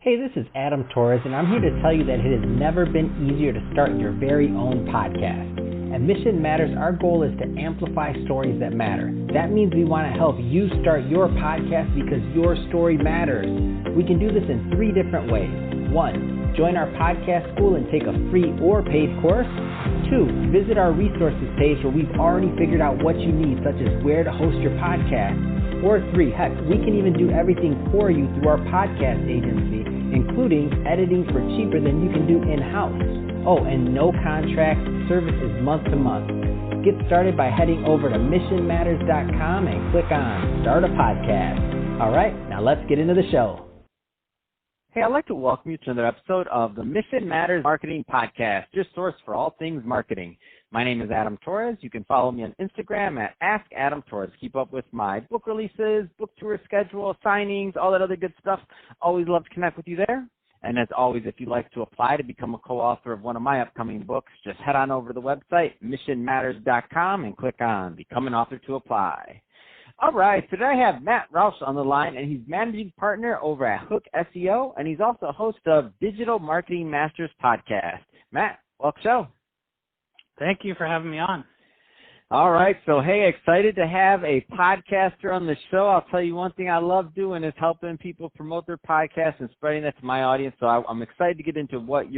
Hey, this is Adam Torres, and I'm here to tell you that it has never been easier to start your very own podcast. At Mission Matters, our goal is to amplify stories that matter. That means we want to help you start your podcast because your story matters. We can do this in 3 different ways. 1, join our podcast school and take a free or paid course. 2, visit our resources page where we've already figured out what you need, such as where to host your podcast. Or 3, heck, we can even do everything for you through our podcast agency, including editing for cheaper than you can do in-house. Oh, and no contract, service is month to month. Get started by heading over to missionmatters.com and click on Start a Podcast. All right, now let's get into the show. Hey, I'd like to welcome you to another episode of the Mission Matters Marketing Podcast, your source for all things marketing. My name is Adam Torres. You can follow me on Instagram at AskAdamTorres. Keep up with my book releases, book tour schedule, signings, all that other good stuff. Always love to connect with you there. And as always, if you'd like to apply to become a co-author of one of my upcoming books, just head on over to the website, missionmatters.com, and click on Become an Author to apply. All right, today I have Matt Rouse on the line, and he's managing partner over at Hook SEO, and he's also a host of Digital Marketing Masters podcast. Matt, welcome to the show. Thank you for having me on. All right. So, hey, excited to have a podcaster on the show. I'll tell you one thing I love doing is helping people promote their podcast and spreading that to my audience. So I'm excited to get into what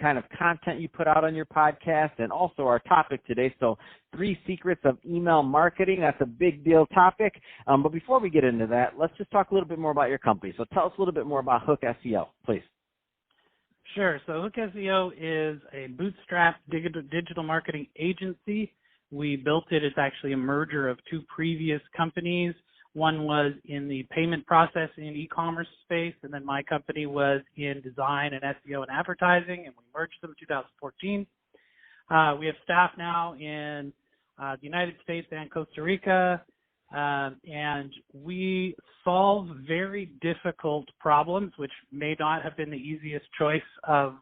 kind of content you put out on your podcast and also our topic today. So 3 secrets of email marketing. That's a big deal topic. But before we get into that, let's just talk a little bit more about your company. So tell us a little bit more about Hook SEO, please. Sure. So Hook SEO is a bootstrap digital marketing agency. We built it. It's actually a merger of 2 previous companies. One was in the payment processing and e-commerce space, and then my company was in design and SEO and advertising, and we merged them in 2014. We have staff now in the United States and Costa Rica, and we solve very difficult problems, which may not have been the easiest choice of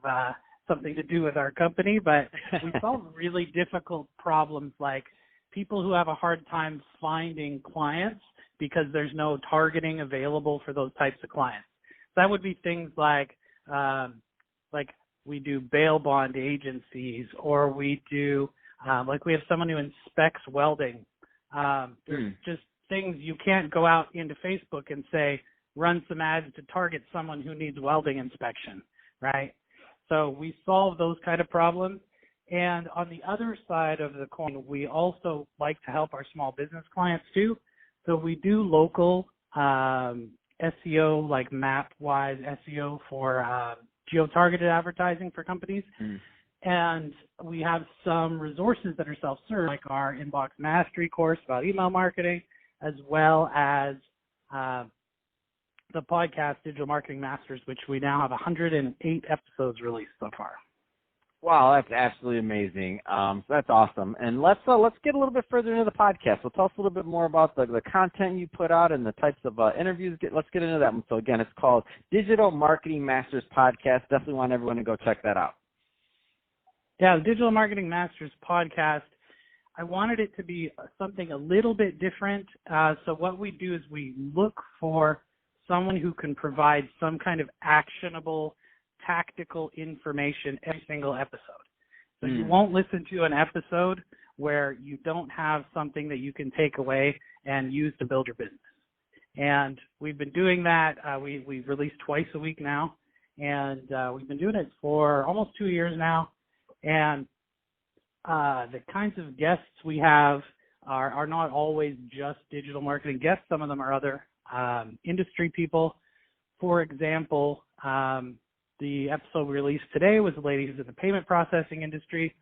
something to do with our company, but we solve really difficult problems like people who have a hard time finding clients because there's no targeting available for those types of clients. That would be things like we do bail bond agencies, or we do we have someone who inspects welding. There's just things you can't go out into Facebook and say, run some ads to target someone who needs welding inspection, right? So we solve those kind of problems. And on the other side of the coin, we also like to help our small business clients too. So we do local SEO, like map-wise SEO for geo-targeted advertising for companies. And we have some resources that are self-serve, like our Inbox Mastery course about email marketing, as well as the podcast Digital Marketing Masters, which we now have 108 episodes released so far. Wow, that's absolutely amazing. So that's awesome. And let's get a little bit further into the podcast. So tell us a little bit more about the content you put out and the types of interviews. Let's get into that one. So again, it's called Digital Marketing Masters Podcast. Definitely want everyone to go check that out. Yeah, the Digital Marketing Masters Podcast, I wanted it to be something a little bit different. So what we do is we look for someone who can provide some kind of actionable, tactical information every single episode. So you won't listen to an episode where you don't have something that you can take away and use to build your business. And we've been doing that. We release twice a week now, and we've been doing it for almost 2 years now. And the kinds of guests we have are not always just digital marketing guests. Some of them are other industry people. For example, the episode we released today was a lady who's in the payment processing industry.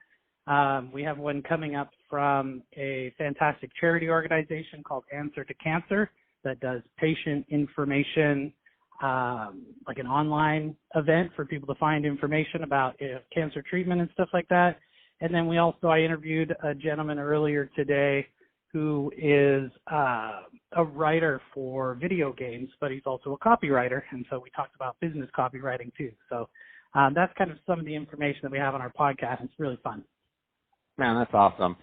We have one coming up from a fantastic charity organization called Answer to Cancer that does patient information, like an online event for people to find information about cancer treatment and stuff like that. And then I interviewed a gentleman earlier today who is a writer for video games, but he's also a copywriter. And so we talked about business copywriting too. So that's kind of some of the information that we have on our podcast. It's really fun. Man, that's awesome.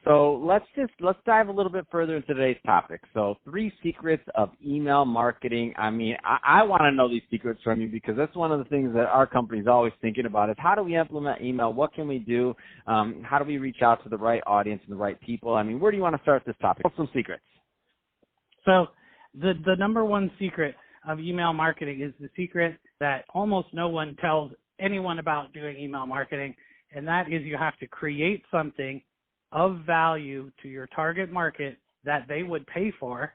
So let's dive a little bit further into today's topic. So 3 secrets of email marketing. I mean, I want to know these secrets from you because that's one of the things that our company is always thinking about is how do we implement email? What can we do? How do we reach out to the right audience and the right people? I mean, where do you want to start this topic? What's some secrets? So the number one secret of email marketing is the secret that almost no one tells anyone about doing email marketing. And that is you have to create something of value to your target market that they would pay for,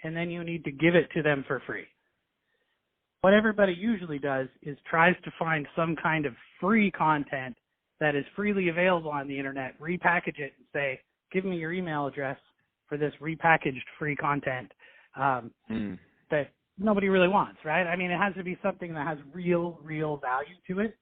and then you need to give it to them for free. What everybody usually does is tries to find some kind of free content that is freely available on the internet, repackage it and say, give me your email address for this repackaged free content that nobody really wants, right? I mean, it has to be something that has real value to it.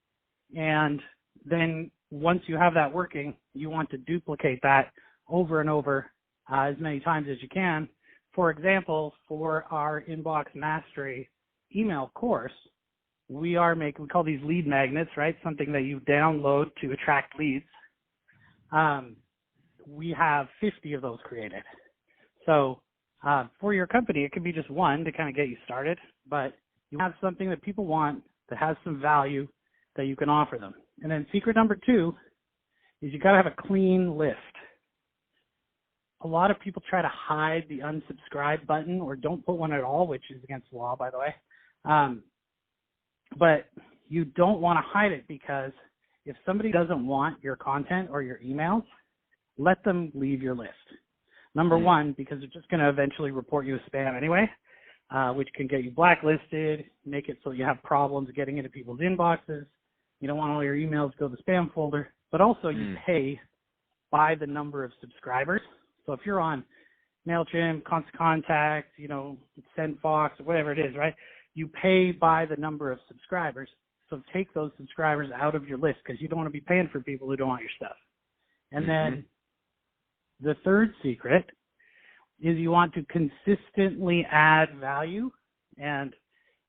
And then once you have that working, you want to duplicate that over and over as many times as you can. For example, for our Inbox Mastery email course, we call these lead magnets, right? Something that you download to attract leads. We have 50 of those created. So for your company, it could be just one to kind of get you started, but you have something that people want that has some value that you can offer them. And then secret number 2 is you got to have a clean list. A lot of people try to hide the unsubscribe button or don't put one at all, which is against the law, by the way. But you don't want to hide it because if somebody doesn't want your content or your emails, let them leave your list. Number 1, because they're just going to eventually report you as spam anyway, which can get you blacklisted, make it so you have problems getting into people's inboxes. You don't want all your emails to go to the spam folder, but also you pay by the number of subscribers. So if you're on MailChimp, Constant Contact, SendFox, or whatever it is, right? You pay by the number of subscribers. So take those subscribers out of your list because you don't want to be paying for people who don't want your stuff. And then the third secret is you want to consistently add value. And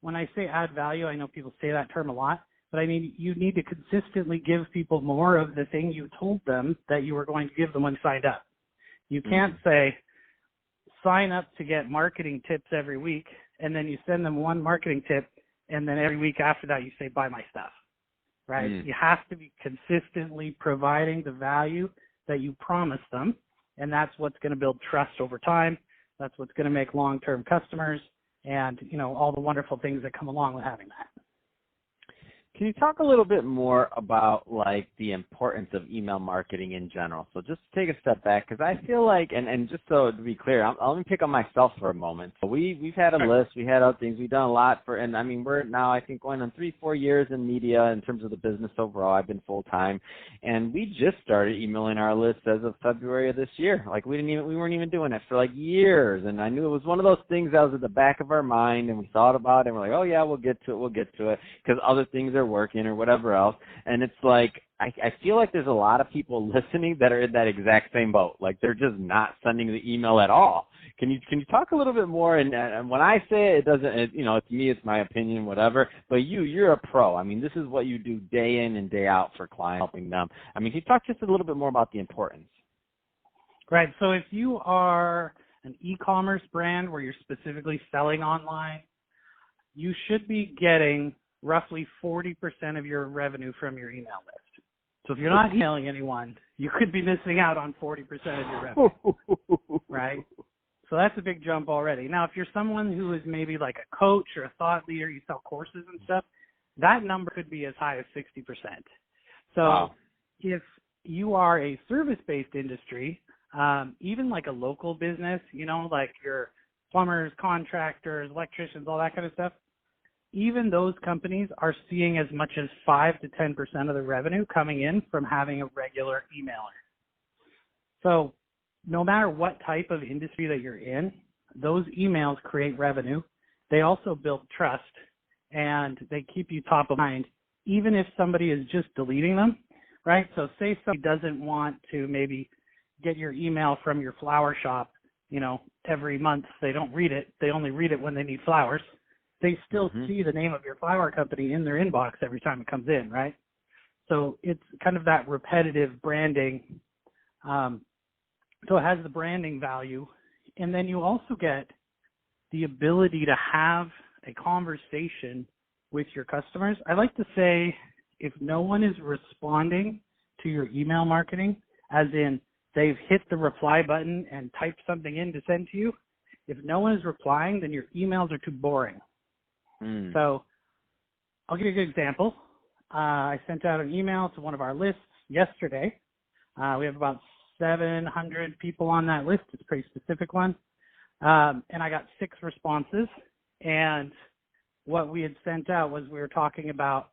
when I say add value, I know people say that term a lot, but I mean, you need to consistently give people more of the thing you told them that you were going to give them when signed up. You can't say, sign up to get marketing tips every week, and then you send them one marketing tip, and then every week after that you say, buy my stuff, right? You have to be consistently providing the value that you promised them, and that's what's going to build trust over time. That's what's going to make long-term customers and, all the wonderful things that come along with having that. Can you talk a little bit more about the importance of email marketing in general? So just take a step back because I feel like, and just so to be clear, let me pick on myself for a moment. So we've had a list, we had other things, we've done a lot and I mean we're now I think going on 3-4 years in media in terms of the business overall. I've been full time, and we just started emailing our list as of February of this year. We weren't even doing it for years, and I knew it was one of those things that was at the back of our mind, and we thought about it, and we're like, oh yeah, we'll get to it because other things are working or whatever else. And it's I feel like there's a lot of people listening that are in that exact same boat. They're just not sending the email at all. Can you talk a little bit more? And when I say it doesn't, it's me, it's my opinion, whatever. But you're a pro. I mean, this is what you do day in and day out for clients, helping them. I mean, can you talk just a little bit more about the importance? Right. So if you are an e-commerce brand where you're specifically selling online, you should be getting roughly 40% of your revenue from your email list. So if you're not emailing anyone, you could be missing out on 40% of your revenue, right? So that's a big jump already. Now, if you're someone who is maybe like a coach or a thought leader, you sell courses and stuff, that number could be as high as 60%. So if you are a service-based industry, even like a local business, like your plumbers, contractors, electricians, all that kind of stuff, even those companies are seeing as much as 5 to 10% of the revenue coming in from having a regular emailer. So no matter what type of industry that you're in, those emails create revenue. They also build trust, and they keep you top of mind, even if somebody is just deleting them, right? So say somebody doesn't want to maybe get your email from your flower shop, every month. They don't read it. They only read it when they need flowers. They still see the name of your flower company in their inbox every time it comes in, right? So it's kind of that repetitive branding. So it has the branding value. And then you also get the ability to have a conversation with your customers. I like to say, if no one is responding to your email marketing, as in they've hit the reply button and typed something in to send to you, if no one is replying, then your emails are too boring. So I'll give you a good example. I sent out an email to one of our lists yesterday. We have about 700 people on that list. It's a pretty specific one. And I got 6 responses. And what we had sent out was we were talking about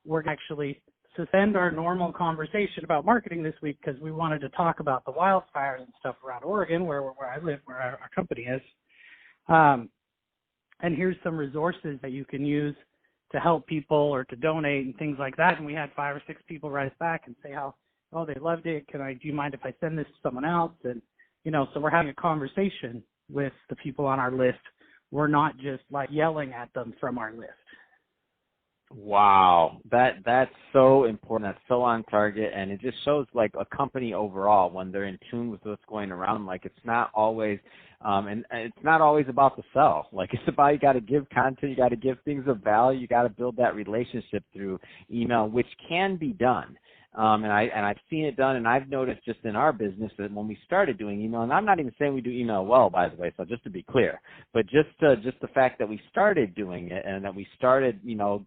we're actually suspend our normal conversation about marketing this week because we wanted to talk about the wildfires and stuff around Oregon, where I live, where our company is. And here's some resources that you can use to help people or to donate and things like that. And we had 5 or 6 people write us back and say how, oh, they loved it. Do you mind if I send this to someone else? And, so we're having a conversation with the people on our list. We're not just like yelling at them from our list. Wow, that's so important. That's so on target, and it just shows like a company overall when they're in tune with what's going around. Like it's not always, and it's not always about the sell. Like it's about you got to give content, you got to give things of value, you got to build that relationship through email, which can be done. And I've seen it done, and I've noticed just in our business that when we started doing email, and I'm not even saying we do email well, by the way, so just to be clear, but just the fact that we started doing it and that we started,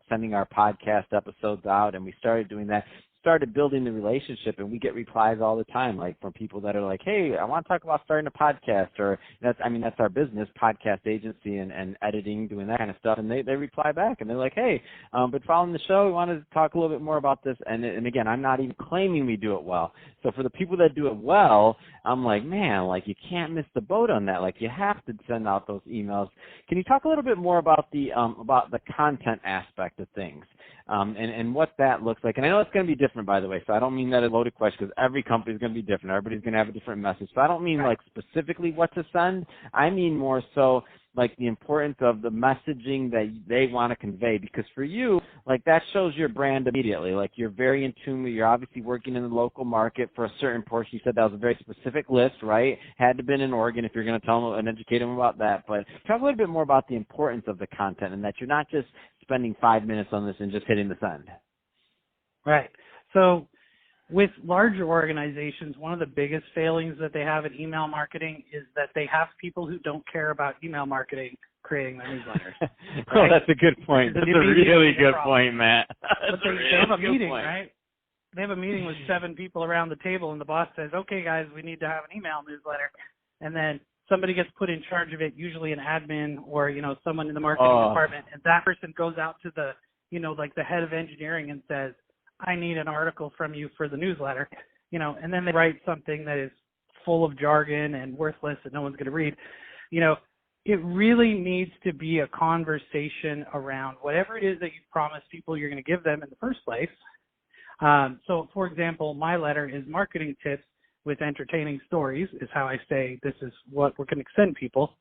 sending our podcast episodes out, and we started doing that, started building the relationship, and we get replies all the time, like from people that are like, hey, I want to talk about starting a podcast, or that's our business, podcast agency and editing, doing that kind of stuff, and they reply back, and they're like, hey, but following the show, we wanted to talk a little bit more about this, and again, I'm not even claiming we do it well. So for the people that do it well, I'm like, man, like you can't miss the boat on that. Like you have to send out those emails. Can you talk a little bit more about the content aspect of things? And what that looks like. And I know it's going to be different, by the way, so I don't mean that a loaded question because every company is going to be different. Everybody's going to have a different message. So I don't mean like specifically what to send. I mean more so like the importance of the messaging that they want to convey, because for you, like that shows your brand immediately. Like you're very in tune with, you're obviously working in the local market for a certain portion. You said that was a very specific list, right? Had to have been in Oregon if you're going to tell them and educate them about that. But talk a little bit more about the importance of the content and that you're not just spending 5 minutes on this and just hitting the send. Right. So with larger organizations, one of the biggest failings that they have in email marketing is that they have people who don't care about email marketing creating their newsletters. Right? Oh, that's a good point. That's a really good point, Matt. But they have a meeting, right? They have a meeting with 7 people around the table, and the boss says, okay, guys, we need to have an email newsletter. And then somebody gets put in charge of it, usually an admin or, someone in the marketing department, and that person goes out to the, like the head of engineering and says, I need an article from you for the newsletter, and then they write something that is full of jargon and worthless that no one's going to read. It really needs to be a conversation around whatever it is that you promise people you're going to give them in the first place. So, for example, my letter is marketing tips with entertaining stories is how I say this is what we're going to send people.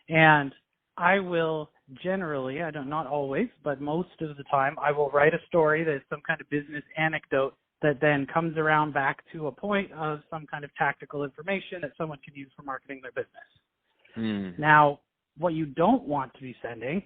And I will generally, not always, but most of the time, I will write a story that is some kind of business anecdote that then comes around back to a point of some kind of tactical information that someone can use for marketing their business. Now, what you don't want to be sending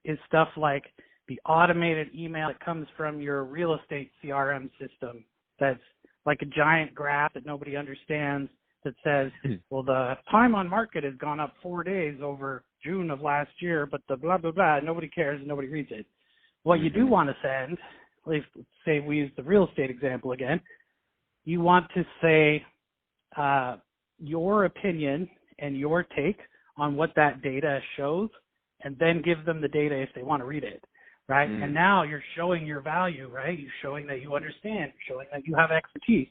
is stuff like the automated email that comes from your real estate CRM system that's like a giant graph that nobody understands that says, well, the time on market has gone up 4 days over June of last year, but the blah, blah, blah, nobody cares and nobody reads it. What you do want to send, let's say we use the real estate example again, you want to say your opinion and your take on what that data shows, and then give them the data if they want to read it, right? And now you're showing your value, right? You're showing that you understand, you're showing that you have expertise.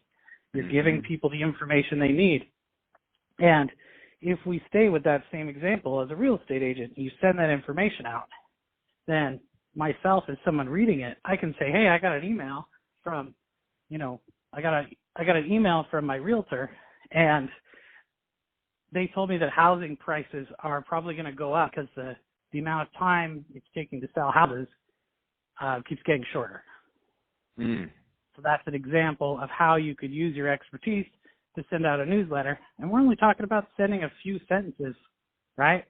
You're giving people the information they need. And if we stay with that same example as a real estate agent, you send that information out, then myself as someone reading it, I can say, hey, I got an email from, I got an email from my realtor, and they told me that housing prices are probably going to go up because the amount of time it's taking to sell houses keeps getting shorter. So that's an example of how you could use your expertise to send out a newsletter. And we're only talking about sending a few sentences, right?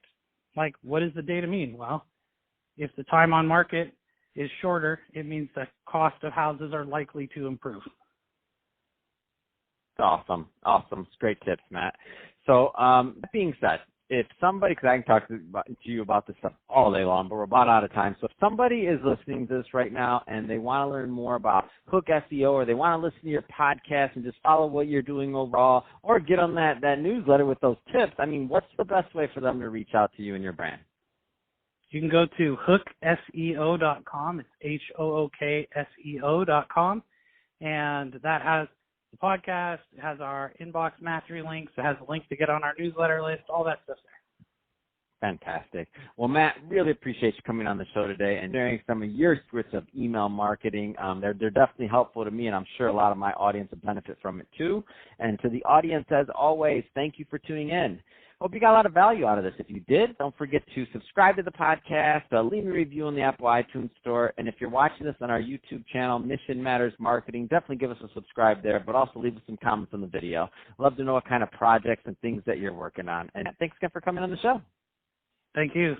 Like, what does the data mean? Well, if the time on market is shorter, it means the cost of houses are likely to improve. Awesome. It's great tips, Matt. So that being said, if somebody, because I can talk to you about this stuff all day long, but we're about out of time. So if somebody is listening to this right now and they want to learn more about Hook SEO, or they want to listen to your podcast and just follow what you're doing overall, or get on that newsletter with those tips, I mean, what's the best way for them to reach out to you and your brand? You can go to hookseo.com. It's HOOKSEO.com. And that has the podcast, it has our inbox mastery links, it has a link to get on our newsletter list, all that stuff's there. Fantastic. Well, Matt, really appreciate you coming on the show today and sharing some of your secrets of email marketing. They're definitely helpful to me, and I'm sure a lot of my audience will benefit from it too. And to the audience, as always, thank you for tuning in. Hope you got a lot of value out of this. If you did, don't forget to subscribe to the podcast, leave me a review in the Apple iTunes Store, and if you're watching this on our YouTube channel, Mission Matters Marketing, definitely give us a subscribe there, but also leave us some comments on the video. Love to know what kind of projects and things that you're working on. And thanks again for coming on the show. Thank you.